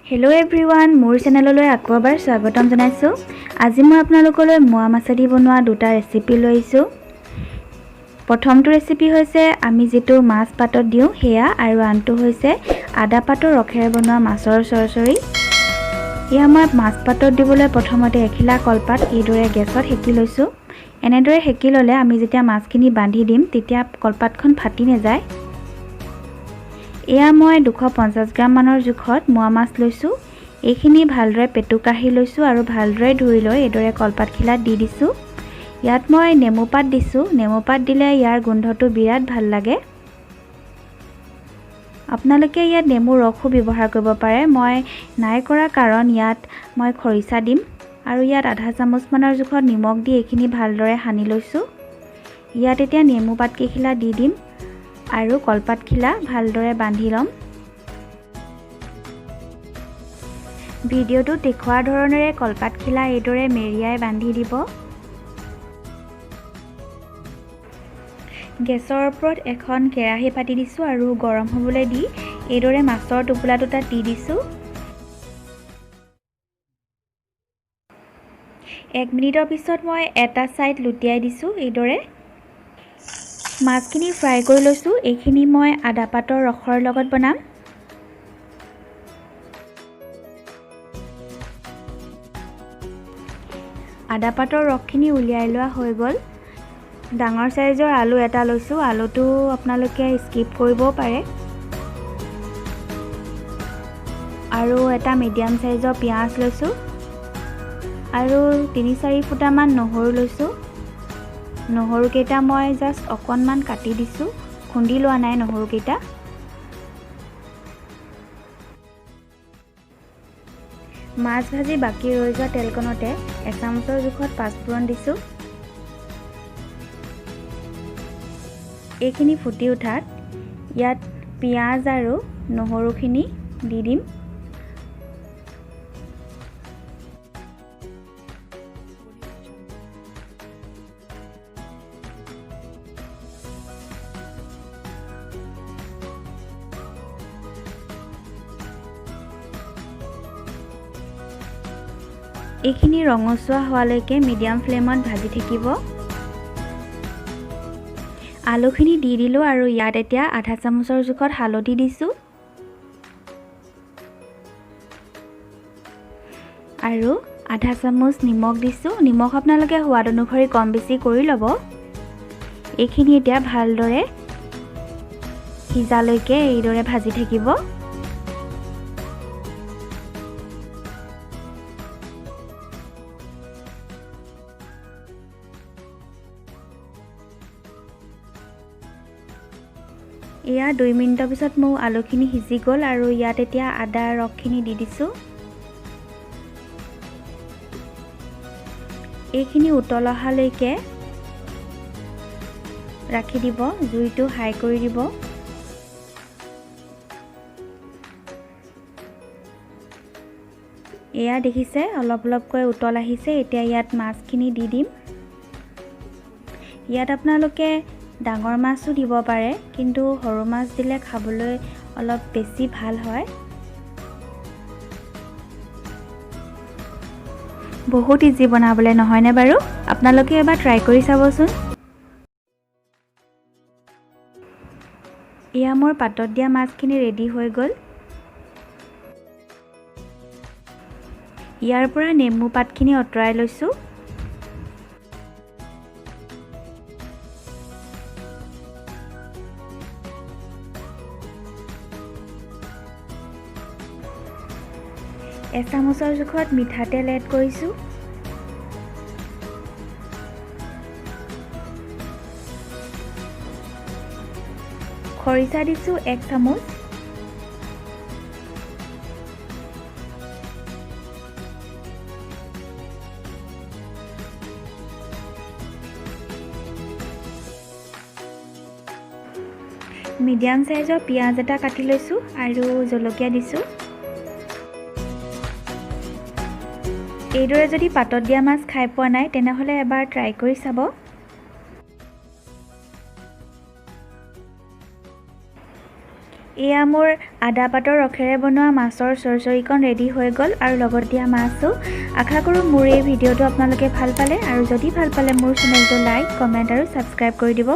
Hello' everyone, মোৰ চেনেললৈ আকৌ এবাৰ স্বাগতম জনাইছোঁ। আজি মই আপোনালোকলৈ মোৱা মাছেদি বনোৱা দুটা ৰেচিপি লৈ আহিছোঁ। প্ৰথমটো ৰেচিপি হৈছে আমি যিটো মাছ পাতত দিওঁ সেয়া, আৰু আনটো হৈছে আদা পাতৰ ৰসেৰে বনোৱা মাছৰ চৰচৰি। এয়া মই মাছ পাতত দিবলৈ প্ৰথমতে এখিলা কলপাত এইদৰে গেছত সেকি লৈছোঁ। এনেদৰে সেকি ল'লে আমি যেতিয়া মাছখিনি বান্ধি দিম তেতিয়া কলপাতখন ফাটি নাযায়। এয়া মই 250 গ্ৰাম মানৰ জোখত মোৱা মাছ লৈছোঁ। এইখিনি ভালদৰে পেটু কাঢ়ি লৈছোঁ আৰু ভালদৰে ধুই লৈ এইদৰে কলপাতখিলাত দি দিছোঁ। ইয়াত মই নেমু পাত দিছোঁ। নেমু পাত দিলে ইয়াৰ গোন্ধটো বিৰাট ভাল লাগে। আপোনালোকে ইয়াত নেমু ৰসো ব্যৱহাৰ কৰিব পাৰে। মই নাই কৰা কাৰণ ইয়াত মই খৰিচা দিম, আৰু ইয়াত আধা চামুচ মানৰ জোখত নিমখ দি এইখিনি ভালদৰে সানি লৈছোঁ। ইয়াত এতিয়া নেমু পাতকেইখিলা দি দিম আৰু কলপাতখিলা ভালদৰে বান্ধি ল'ম। ভিডিঅ'টোত দেখুওৱা ধৰণেৰে কলপাতখিলা এইদৰে মেৰিয়াই বান্ধি দিব। গেছৰ ওপৰত এখন কেৰাহী পাতি দিছোঁ আৰু গৰম হ'বলৈ দি এইদৰে মাছৰ টোপোলা দুটা দি দিছোঁ। 1 মিনিটৰ পিছত মই এটা ছাইড লুটিয়াই দিছোঁ। এইদৰে মাছখিনি ফ্ৰাই কৰি লৈছোঁ। এইখিনি মই আদা পাতৰ ৰসৰ লগত বনাম। আদা পাতৰ ৰসখিনি উলিয়াই লোৱা হৈ গ'ল। ডাঙৰ চাইজৰ আলু এটা লৈছোঁ। আলুটো আপোনালোকে স্কিপ কৰিবও পাৰে। আৰু এটা মিডিয়াম চাইজৰ পিঁয়াজ লৈছোঁ আৰু 3-4 ফুটামান নহৰু লৈছোঁ। নহৰুকেইটা মই জাষ্ট অকণমান কাটি দিছোঁ, খুন্দি লোৱা নাই নহৰুকেইটা। মাছ ভাজি বাকী ৰৈ যোৱা তেলকণতে 1 চামুচৰ জোখত পাঁচফোৰণ দিছোঁ। এইখিনি ফুটি উঠাত ইয়াত পিঁয়াজ আৰু নহৰুখিনি দি দিম। এইখিনি ৰঙচুৱা হোৱালৈকে মিডিয়াম ফ্লেমত ভাজি থাকিব। আলুখিনি দি দিলোঁ আৰু ইয়াত এতিয়া আধা চামুচৰ জোখত হালধি দিছোঁ আৰু আধা চামুচ নিমখ দিছোঁ। নিমখ আপোনালোকে সোৱাদ অনুসৰি কম বেছি কৰি ল'ব। এইখিনি এতিয়া ভালদৰে সিজালৈকে এইদৰে ভাজি থাকিব। এয়া 2 মিনিটৰ পিছত মোৰ আলুখিনি সিজি গ'ল আৰু ইয়াত এতিয়া আদাৰ ৰসখিনি দি দিছোঁ। এইখিনি উতল অহালৈকে ৰাখি দিব। জুইটো হাই কৰি দিব। এয়া দেখিছে অলপ অলপকৈ উতল আহিছে। এতিয়া ইয়াত মাছখিনি দি দিম। ইয়াত আপোনালোকে ডাঙৰ মাছো দিব পাৰে, কিন্তু সৰু মাছ দিলে খাবলৈ অলপ বেছি ভাল হয়। বহুত ইজি বনাবলৈ, নহয়নে বাৰু? আপোনালোকে এবাৰ ট্ৰাই কৰি চাবচোন। এয়া মোৰ পাতত দিয়া মাছখিনি ৰেডি হৈ গ'ল। ইয়াৰ পৰা নেমু পাতখিনি আঁতৰাই লৈছোঁ। এচামুচৰ জোখত মিঠাতেল এড কৰিছোঁ। খৰিচা দিছোঁ 1 চামুচ। মিডিয়াম চাইজৰ পিঁয়াজ এটা কাটি লৈছোঁ আৰু জলকীয়া দিছোঁ। এইদৰে যদি পাতত দিয়া মাছ খাই পোৱা নাই তেনেহ'লে এবাৰ ট্ৰাই কৰি চাব। এয়া মোৰ আদা পাতৰ ৰসেৰে বনোৱা মাছৰ চৰচৰিকণ ৰেডি হৈ গ'ল আৰু লগত দিয়া মাছো। আশা কৰোঁ মোৰ এই ভিডিঅ'টো আপোনালোকে ভাল পালে আৰু যদি ভাল পালে মোৰ চেনেলটো লাইক, কমেণ্ট আৰু ছাবস্ক্ৰাইব কৰি দিব।